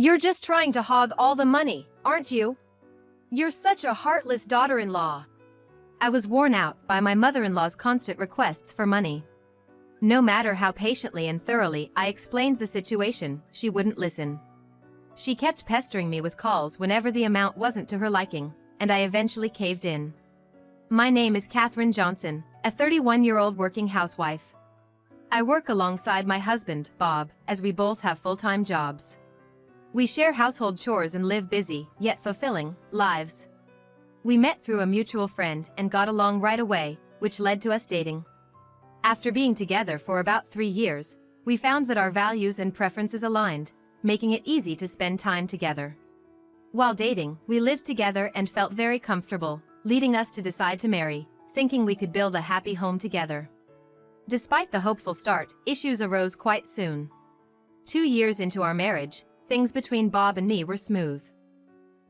You're just trying to hog all the money, aren't you? You're such a heartless daughter-in-law. I was worn out by my mother-in-law's constant requests for money. No matter how patiently and thoroughly I explained the situation, she wouldn't listen. She kept pestering me with calls whenever the amount wasn't to her liking, and I eventually caved in. My name is Katherine Johnson, a 31-year-old working housewife. I work alongside my husband, Bob, as we both have full-time jobs. We share household chores and live busy, yet fulfilling, lives. We met through a mutual friend and got along right away, which led to us dating. After being together for about 3 years, we found that our values and preferences aligned, making it easy to spend time together. While dating, we lived together and felt very comfortable, leading us to decide to marry, thinking we could build a happy home together. Despite the hopeful start, issues arose quite soon. 2 years into our marriage, things between Bob and me were smooth.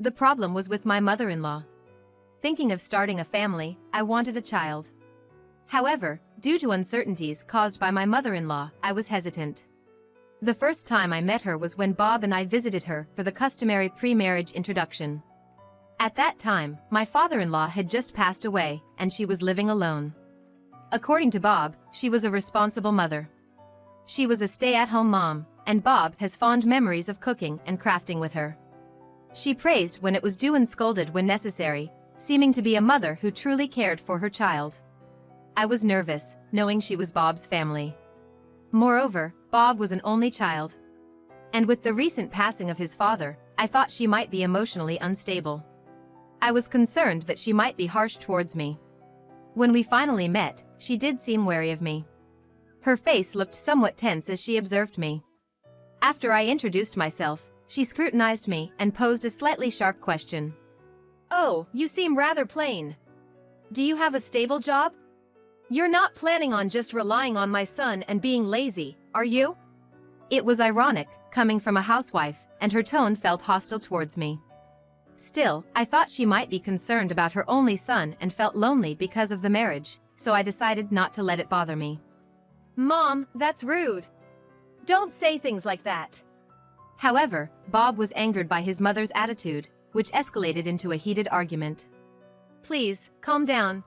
The problem was with my mother-in-law. Thinking of starting a family, I wanted a child. However, due to uncertainties caused by my mother-in-law, I was hesitant. The first time I met her was when Bob and I visited her for the customary pre-marriage introduction. At that time, my father-in-law had just passed away, and she was living alone. According to Bob, she was a responsible mother. She was a stay-at-home mom, and Bob has fond memories of cooking and crafting with her. She praised when it was due and scolded when necessary, seeming to be a mother who truly cared for her child. I was nervous, knowing she was Bob's family. Moreover, Bob was an only child. And with the recent passing of his father, I thought she might be emotionally unstable. I was concerned that she might be harsh towards me. When we finally met, she did seem wary of me. Her face looked somewhat tense as she observed me. After I introduced myself, she scrutinized me and posed a slightly sharp question. "Oh, you seem rather plain. Do you have a stable job? You're not planning on just relying on my son and being lazy, are you?" It was ironic, coming from a housewife, and her tone felt hostile towards me. Still, I thought she might be concerned about her only son and felt lonely because of the marriage, so I decided not to let it bother me. "Mom, that's rude. Don't say things like that." However, Bob was angered by his mother's attitude, which escalated into a heated argument. "Please, calm down."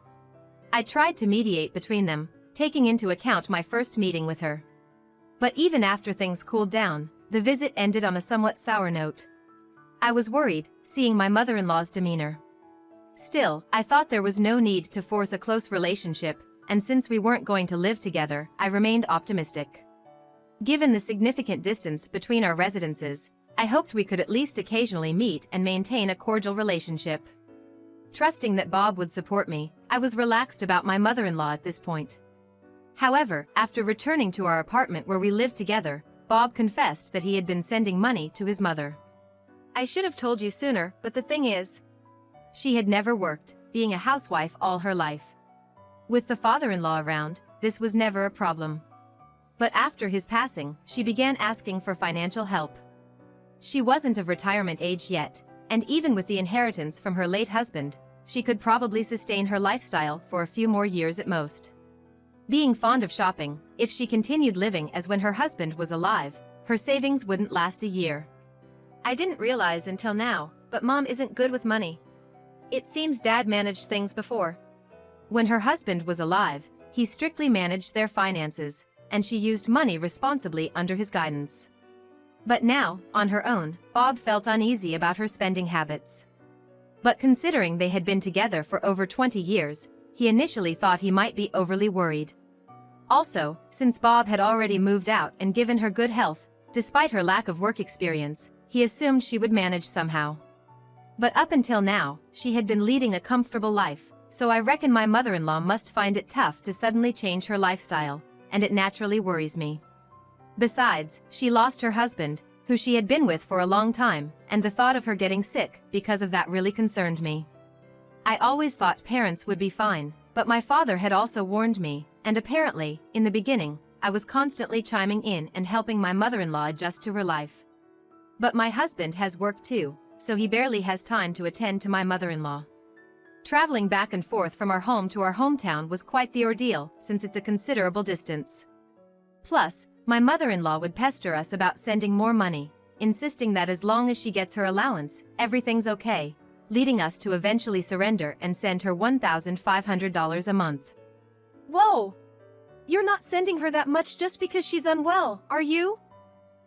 I tried to mediate between them, taking into account my first meeting with her. But even after things cooled down, the visit ended on a somewhat sour note. I was worried, seeing my mother-in-law's demeanor. Still, I thought there was no need to force a close relationship, and since we weren't going to live together, I remained optimistic. Given the significant distance between our residences, I hoped we could at least occasionally meet and maintain a cordial relationship. Trusting that Bob would support me, I was relaxed about my mother-in-law at this point. However, after returning to our apartment where we lived together, Bob confessed that he had been sending money to his mother. "I should have told you sooner, but the thing is, she had never worked, being a housewife all her life. With the father-in-law around, this was never a problem. But after his passing, she began asking for financial help. She wasn't of retirement age yet, and even with the inheritance from her late husband, she could probably sustain her lifestyle for a few more years at most. Being fond of shopping, if she continued living as when her husband was alive, her savings wouldn't last a year. I didn't realize until now, but Mom isn't good with money. It seems Dad managed things before. When her husband was alive, he strictly managed their finances, and she used money responsibly under his guidance. But now, on her own, Bob felt uneasy about her spending habits. But considering they had been together for over 20 years, he initially thought he might be overly worried. Also, since Bob had already moved out and given her good health, despite her lack of work experience, he assumed she would manage somehow. But up until now, she had been leading a comfortable life, so I reckon my mother-in-law must find it tough to suddenly change her lifestyle, and it naturally worries me. Besides, she lost her husband, who she had been with for a long time, and the thought of her getting sick because of that really concerned me. I always thought parents would be fine, but my father had also warned me, and apparently, in the beginning, I was constantly chiming in and helping my mother-in-law adjust to her life. But my husband has work too, so he barely has time to attend to my mother-in-law. Traveling back and forth from our home to our hometown was quite the ordeal, since it's a considerable distance. Plus, my mother-in-law would pester us about sending more money, insisting that as long as she gets her allowance, everything's okay, leading us to eventually surrender and send her $1,500 a month. Whoa! You're not sending her that much just because she's unwell, are you?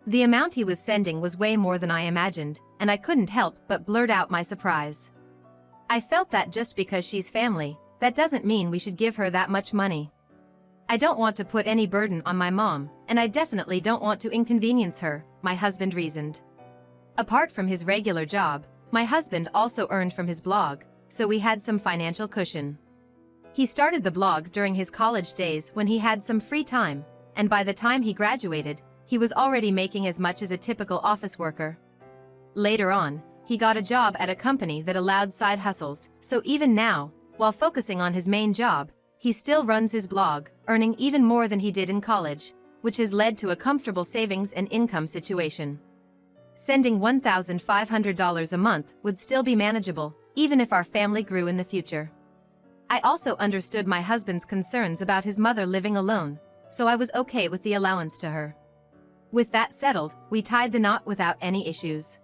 The amount he was sending was way more than I imagined, and I couldn't help but blurt out my surprise. I felt that just because she's family, that doesn't mean we should give her that much money. I don't want to put any burden on my mom, and I definitely don't want to inconvenience her, my husband reasoned. Apart from his regular job, my husband also earned from his blog, so we had some financial cushion. He started the blog during his college days when he had some free time, and by the time he graduated, he was already making as much as a typical office worker. Later on, he got a job at a company that allowed side hustles, so even now, while focusing on his main job, he still runs his blog, earning even more than he did in college, which has led to a comfortable savings and income situation. Sending $1,500 a month would still be manageable, even if our family grew in the future. I also understood my husband's concerns about his mother living alone, so I was okay with the allowance to her. With that settled, we tied the knot without any issues.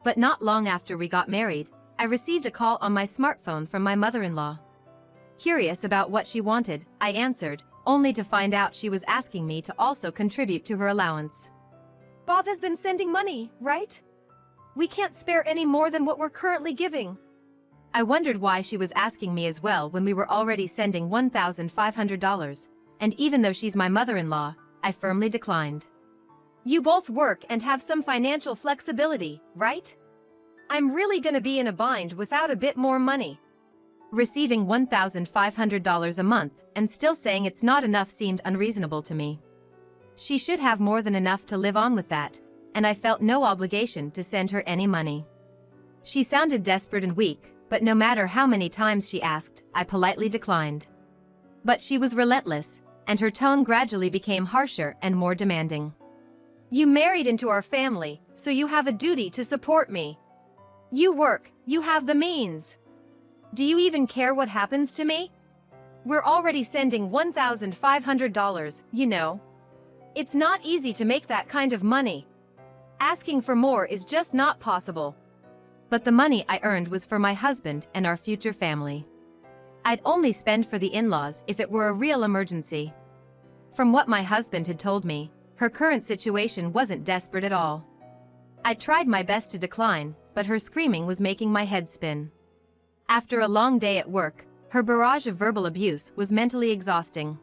But not long after we got married, I received a call on my smartphone from my mother-in-law. Curious about what she wanted, I answered, only to find out she was asking me to also contribute to her allowance. Bob has been sending money, right? We can't spare any more than what we're currently giving. I wondered why she was asking me as well when we were already sending $1,500, and even though she's my mother-in-law, I firmly declined. You both work and have some financial flexibility, right? I'm really gonna be in a bind without a bit more money. Receiving $1,500 a month and still saying it's not enough seemed unreasonable to me. She should have more than enough to live on with that, and I felt no obligation to send her any money. She sounded desperate and weak, but no matter how many times she asked, I politely declined. But she was relentless, and her tone gradually became harsher and more demanding. You married into our family, so you have a duty to support me. You work, you have the means. Do you even care what happens to me? We're already sending $1,500, you know. It's not easy to make that kind of money. Asking for more is just not possible. But the money I earned was for my husband and our future family. I'd only spend for the in-laws if it were a real emergency. From what my husband had told me, her current situation wasn't desperate at all. I tried my best to decline, but her screaming was making my head spin. After a long day at work, her barrage of verbal abuse was mentally exhausting.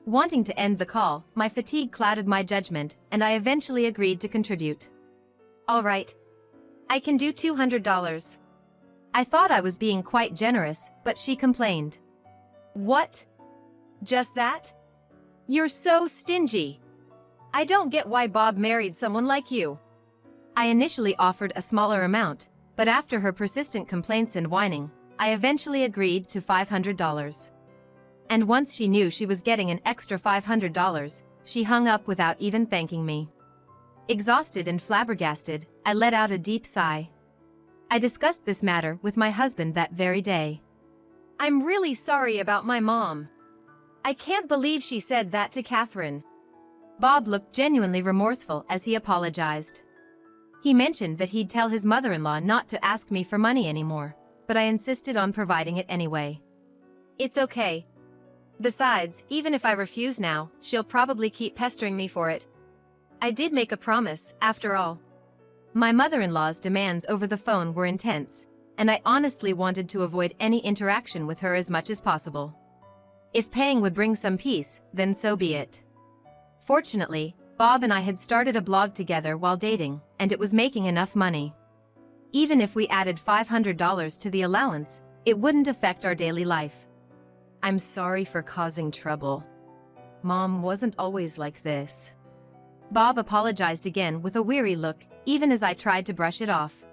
Wanting to end the call, my fatigue clouded my judgment, and I eventually agreed to contribute. All right. I can do $200. I thought I was being quite generous, but she complained. What? Just that? You're so stingy. I don't get why Bob married someone like you. I initially offered a smaller amount, but after her persistent complaints and whining, I eventually agreed to $500. And once she knew she was getting an extra $500, she hung up without even thanking me. Exhausted and flabbergasted, I let out a deep sigh. I discussed this matter with my husband that very day. I'm really sorry about my mom. I can't believe she said that to Catherine. Bob looked genuinely remorseful as he apologized. He mentioned that he'd tell his mother-in-law not to ask me for money anymore, but I insisted on providing it anyway. It's okay. Besides, even if I refuse now, she'll probably keep pestering me for it. I did make a promise, after all. My mother-in-law's demands over the phone were intense, and I honestly wanted to avoid any interaction with her as much as possible. If paying would bring some peace, then so be it. Fortunately, Bob and I had started a blog together while dating, and it was making enough money. Even if we added $500 to the allowance, it wouldn't affect our daily life. I'm sorry for causing trouble. Mom wasn't always like this. Bob apologized again with a weary look, even as I tried to brush it off.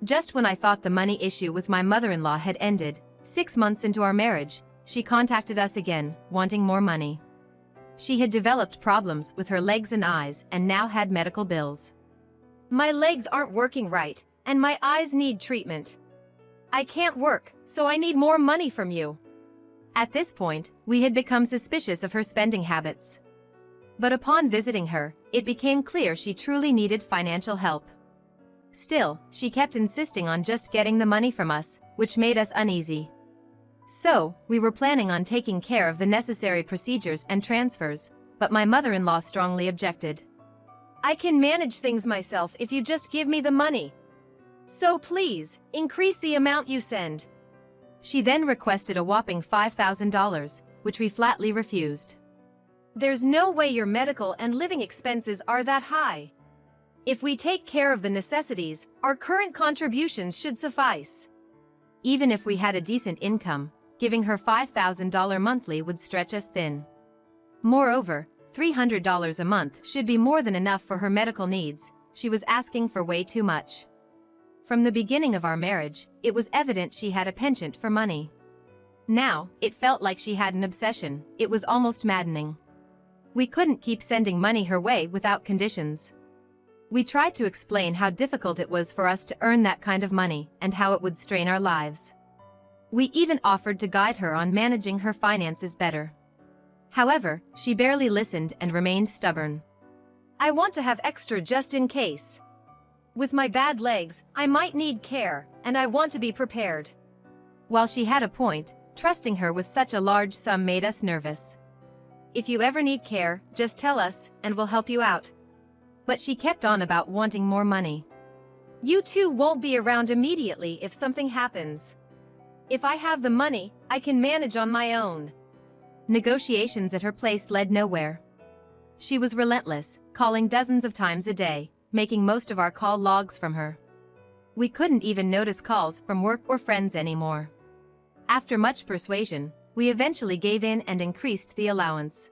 Just when I thought the money issue with my mother-in-law had ended, 6 months into our marriage, she contacted us again, wanting more money. She had developed problems with her legs and eyes and now had medical bills. My legs aren't working right, and my eyes need treatment. I can't work, so I need more money from you. At this point, we had become suspicious of her spending habits. But upon visiting her, it became clear she truly needed financial help. Still, she kept insisting on just getting the money from us, which made us uneasy. So, we were planning on taking care of the necessary procedures and transfers, but my mother-in-law strongly objected. I can manage things myself if you just give me the money. So please, increase the amount you send. She then requested a whopping $5,000, which we flatly refused. There's no way your medical and living expenses are that high. If we take care of the necessities, our current contributions should suffice. Even if we had a decent income, giving her $5,000 monthly would stretch us thin. Moreover, $300 a month should be more than enough for her medical needs. She was asking for way too much. From the beginning of our marriage, it was evident she had a penchant for money. Now, it felt like she had an obsession. It was almost maddening. We couldn't keep sending money her way without conditions. We tried to explain how difficult it was for us to earn that kind of money and how it would strain our lives. We even offered to guide her on managing her finances better. However, she barely listened and remained stubborn. I want to have extra just in case. With my bad legs, I might need care, and I want to be prepared. While she had a point, trusting her with such a large sum made us nervous. If you ever need care, just tell us, and we'll help you out. But she kept on about wanting more money. You two won't be around immediately if something happens. If I have the money, I can manage on my own. Negotiations at her place led nowhere. She was relentless, calling dozens of times a day, making most of our call logs from her. We couldn't even notice calls from work or friends anymore. After much persuasion, we eventually gave in and increased the allowance.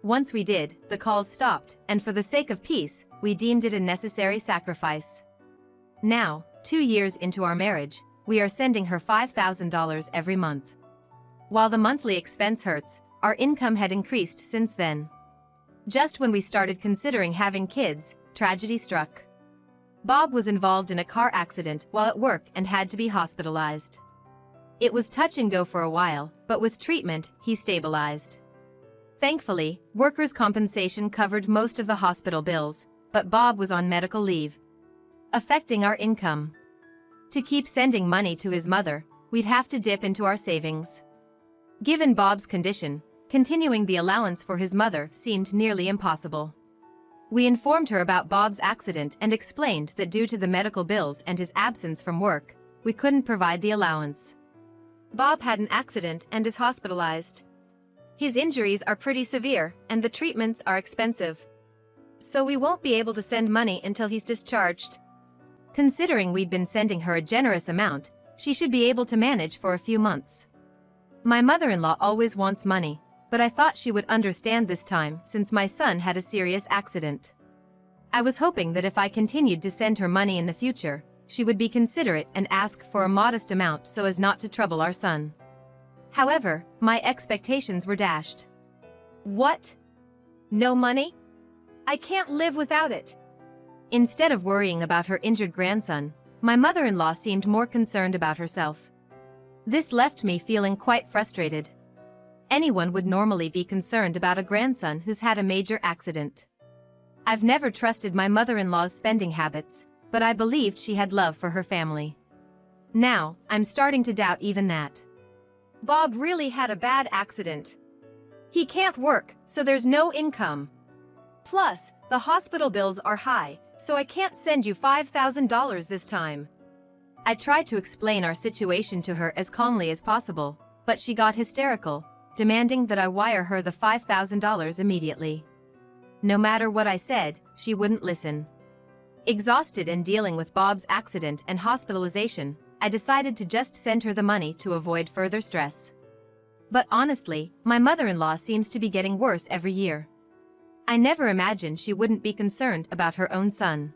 Once we did, the calls stopped, and for the sake of peace, we deemed it a necessary sacrifice. Now, 2 years into our marriage, we are sending her $5,000 every month. While the monthly expense hurts, our income had increased since then. Just when we started considering having kids, tragedy struck. Bob was involved in a car accident while at work and had to be hospitalized. It was touch and go for a while, but with treatment, he stabilized. Thankfully, workers' compensation covered most of the hospital bills, but Bob was on medical leave, affecting our income. To keep sending money to his mother, we'd have to dip into our savings. Given Bob's condition, continuing the allowance for his mother seemed nearly impossible. We informed her about Bob's accident and explained that due to the medical bills and his absence from work, we couldn't provide the allowance. Bob had an accident and is hospitalized. His injuries are pretty severe, and the treatments are expensive. So we won't be able to send money until he's discharged. Considering we'd been sending her a generous amount, she should be able to manage for a few months. My mother-in-law always wants money, but I thought she would understand this time since my son had a serious accident. I was hoping that if I continued to send her money in the future, she would be considerate and ask for a modest amount so as not to trouble our son. However, my expectations were dashed. What? No money? I can't live without it. Instead of worrying about her injured grandson, my mother-in-law seemed more concerned about herself. This left me feeling quite frustrated. Anyone would normally be concerned about a grandson who's had a major accident. I've never trusted my mother-in-law's spending habits, but I believed she had love for her family. Now, I'm starting to doubt even that. Bob really had a bad accident. He can't work, so there's no income. Plus, the hospital bills are high, so I can't send you $5,000 this time. I tried to explain our situation to her as calmly as possible, but she got hysterical, demanding that I wire her the $5,000 immediately. No matter what I said, she wouldn't listen. Exhausted and dealing with Bob's accident and hospitalization, I decided to just send her the money to avoid further stress. But honestly, my mother-in-law seems to be getting worse every year. I never imagined she wouldn't be concerned about her own son.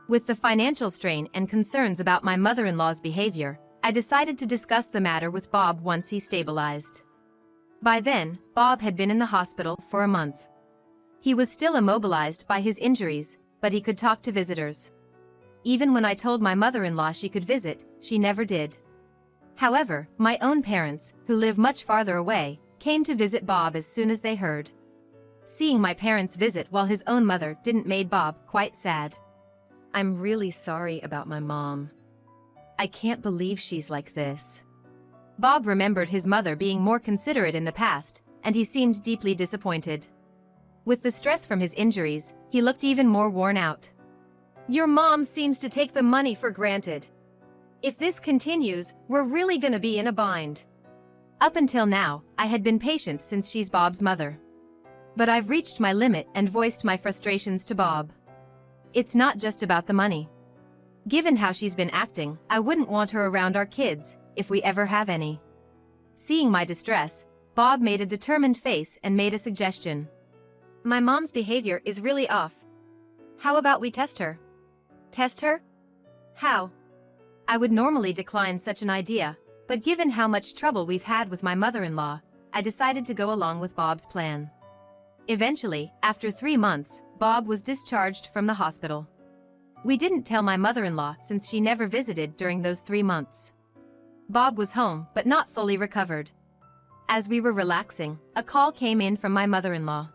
With the financial strain and concerns about my mother-in-law's behavior, I decided to discuss the matter with Bob once he stabilized. By then, Bob had been in the hospital for a month. He was still immobilized by his injuries, but he could talk to visitors. Even when I told my mother-in-law she could visit, she never did. However, my own parents, who live much farther away, came to visit Bob as soon as they heard. Seeing my parents visit while his own mother didn't made Bob quite sad. I'm really sorry about my mom. I can't believe she's like this. Bob remembered his mother being more considerate in the past, and he seemed deeply disappointed. With the stress from his injuries, he looked even more worn out. Your mom seems to take the money for granted. If this continues, we're really gonna be in a bind. Up until now, I had been patient since she's Bob's mother. But I've reached my limit and voiced my frustrations to Bob. It's not just about the money. Given how she's been acting, I wouldn't want her around our kids, if we ever have any. Seeing my distress, Bob made a determined face and made a suggestion. My mom's behavior is really off. How about we test her? Test her? How? I would normally decline such an idea, but given how much trouble we've had with my mother-in-law, I decided to go along with Bob's plan. Eventually, after 3 months, Bob was discharged from the hospital. We didn't tell my mother-in-law since she never visited during those 3 months. Bob was home but not fully recovered. As we were relaxing, a call came in from my mother-in-law.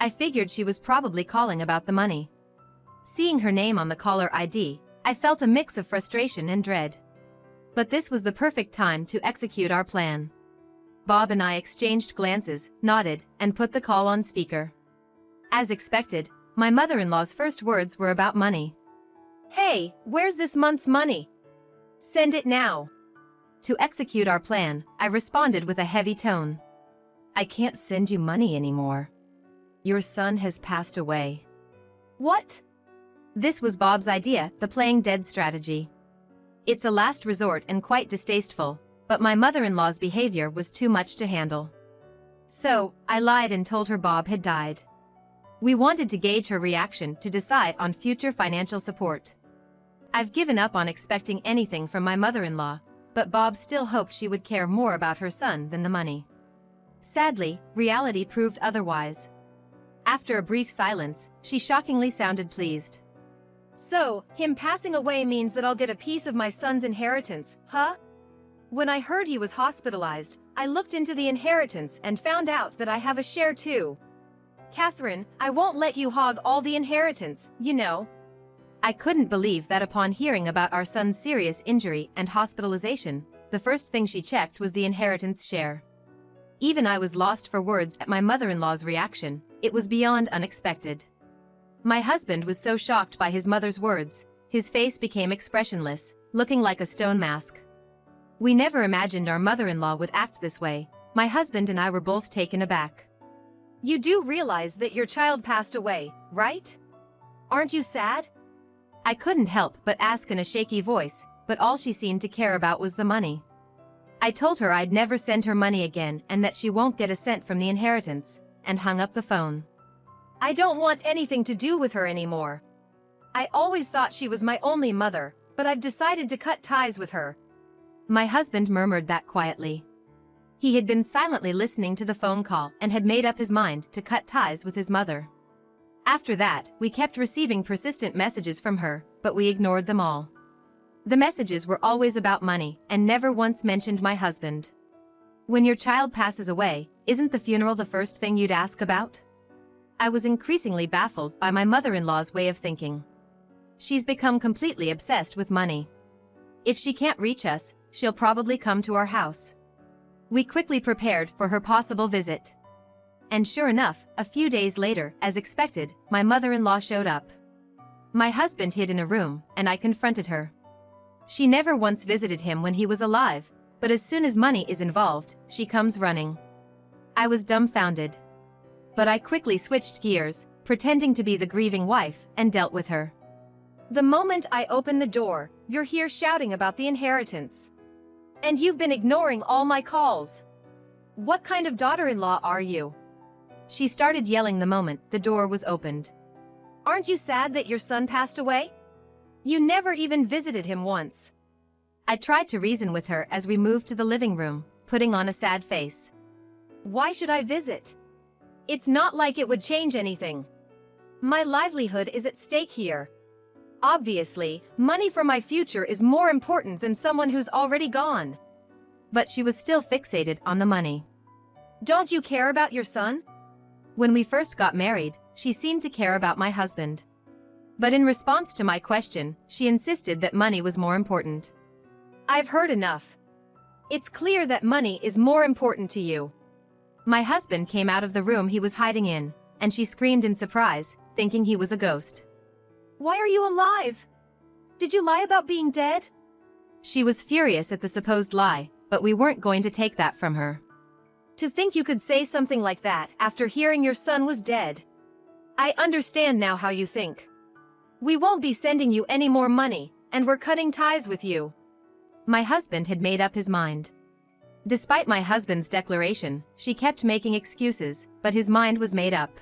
I figured she was probably calling about the money. Seeing her name on the caller ID, I felt a mix of frustration and dread. But this was the perfect time to execute our plan. Bob and I exchanged glances, nodded, and put the call on speaker. As expected, my mother-in-law's first words were about money. Hey, where's this month's money? Send it now. To execute our plan, I responded with a heavy tone. I can't send you money anymore. Your son has passed away. What? This was Bob's idea, the playing dead strategy. It's a last resort and quite distasteful, but my mother-in-law's behavior was too much to handle. So, I lied and told her Bob had died. We wanted to gauge her reaction to decide on future financial support. I've given up on expecting anything from my mother-in-law, but Bob still hoped she would care more about her son than the money. Sadly, reality proved otherwise. After a brief silence, she shockingly sounded pleased. So, him passing away means that I'll get a piece of my son's inheritance, huh? When I heard he was hospitalized, I looked into the inheritance and found out that I have a share too. Catherine, I won't let you hog all the inheritance, you know. I couldn't believe that upon hearing about our son's serious injury and hospitalization, the first thing she checked was the inheritance share. Even I was lost for words at my mother-in-law's reaction. It was beyond unexpected. My husband was so shocked by his mother's words, his face became expressionless, looking like a stone mask. We never imagined our mother-in-law would act this way. My husband and I were both taken aback. You do realize that your child passed away, right? Aren't you sad? I couldn't help but ask in a shaky voice, but all she seemed to care about was the money. I told her I'd never send her money again and that she won't get a cent from the inheritance, and hung up the phone. I don't want anything to do with her anymore. I always thought she was my only mother, but I've decided to cut ties with her. My husband murmured that quietly. He had been silently listening to the phone call and had made up his mind to cut ties with his mother. After that, we kept receiving persistent messages from her, but we ignored them all. The messages were always about money and never once mentioned my husband. When your child passes away, isn't the funeral the first thing you'd ask about? I was increasingly baffled by my mother-in-law's way of thinking. She's become completely obsessed with money. If she can't reach us, she'll probably come to our house. We quickly prepared for her possible visit. And sure enough, a few days later, as expected, my mother-in-law showed up. My husband hid in a room, and I confronted her. She never once visited him when he was alive, but as soon as money is involved, she comes running. I was dumbfounded. But I quickly switched gears, pretending to be the grieving wife, and dealt with her. The moment I open the door, you're here shouting about the inheritance. And you've been ignoring all my calls. What kind of daughter-in-law are you? She started yelling the moment the door was opened. Aren't you sad that your son passed away? You never even visited him once. I tried to reason with her as we moved to the living room, putting on a sad face. Why should I visit? It's not like it would change anything. My livelihood is at stake here. Obviously, money for my future is more important than someone who's already gone. But she was still fixated on the money. Don't you care about your son? When we first got married, she seemed to care about my husband. But in response to my question, she insisted that money was more important. I've heard enough. It's clear that money is more important to you. My husband came out of the room he was hiding in, and she screamed in surprise, thinking he was a ghost. Why are you alive? Did you lie about being dead? She was furious at the supposed lie, but we weren't going to take that from her. To think you could say something like that after hearing your son was dead. I understand now how you think. We won't be sending you any more money, and we're cutting ties with you. My husband had made up his mind. Despite my husband's declaration, she kept making excuses, but his mind was made up.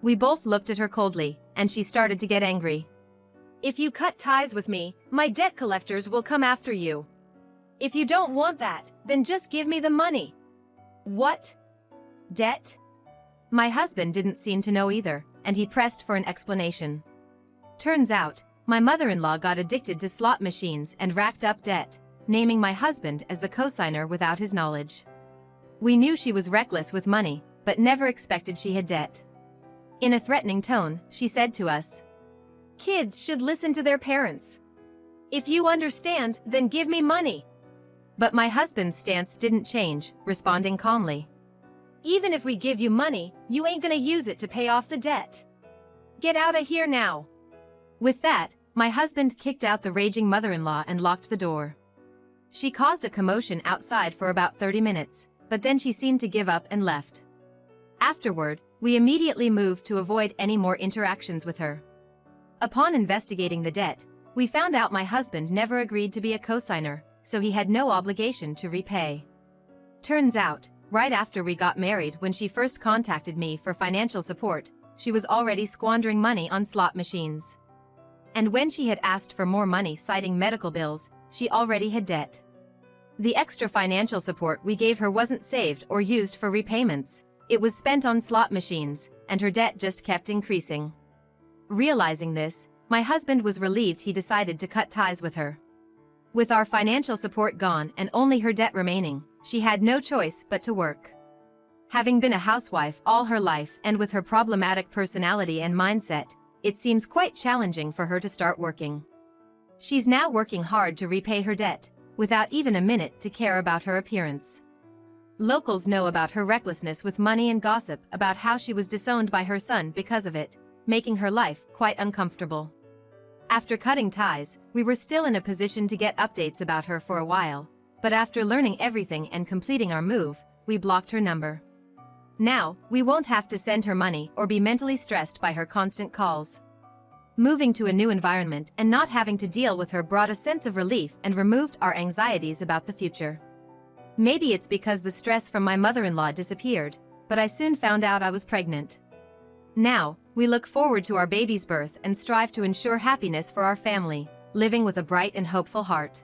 We both looked at her coldly, and she started to get angry. If you cut ties with me, my debt collectors will come after you. If you don't want that, then just give me the money. What? Debt? My husband didn't seem to know either, and he pressed for an explanation. Turns out, my mother-in-law got addicted to slot machines and racked up debt, naming my husband as the cosigner without his knowledge. We knew she was reckless with money, but never expected she had debt. In a threatening tone, she said to us, "Kids should listen to their parents. If you understand, then give me money." But my husband's stance didn't change, responding calmly. Even if we give you money, you ain't gonna use it to pay off the debt. Get out of here now. With that, my husband kicked out the raging mother-in-law and locked the door. She caused a commotion outside for about 30 minutes, but then she seemed to give up and left. Afterward, we immediately moved to avoid any more interactions with her. Upon investigating the debt, we found out my husband never agreed to be a cosigner, so he had no obligation to repay. Turns out, right after we got married, when she first contacted me for financial support, she was already squandering money on slot machines. And when she had asked for more money citing medical bills, she already had debt. The extra financial support we gave her wasn't saved or used for repayments. It was spent on slot machines, and her debt just kept increasing. Realizing this, my husband was relieved. He decided to cut ties with her. With our financial support gone and only her debt remaining, she had no choice but to work. Having been a housewife all her life and with her problematic personality and mindset, it seems quite challenging for her to start working. She's now working hard to repay her debt, without even a minute to care about her appearance. Locals know about her recklessness with money and gossip about how she was disowned by her son because of it, making her life quite uncomfortable. After cutting ties, we were still in a position to get updates about her for a while, but after learning everything and completing our move, we blocked her number. Now, we won't have to send her money or be mentally stressed by her constant calls. Moving to a new environment and not having to deal with her brought a sense of relief and removed our anxieties about the future. Maybe it's because the stress from my mother-in-law disappeared, but I soon found out I was pregnant. Now, we look forward to our baby's birth and strive to ensure happiness for our family, living with a bright and hopeful heart.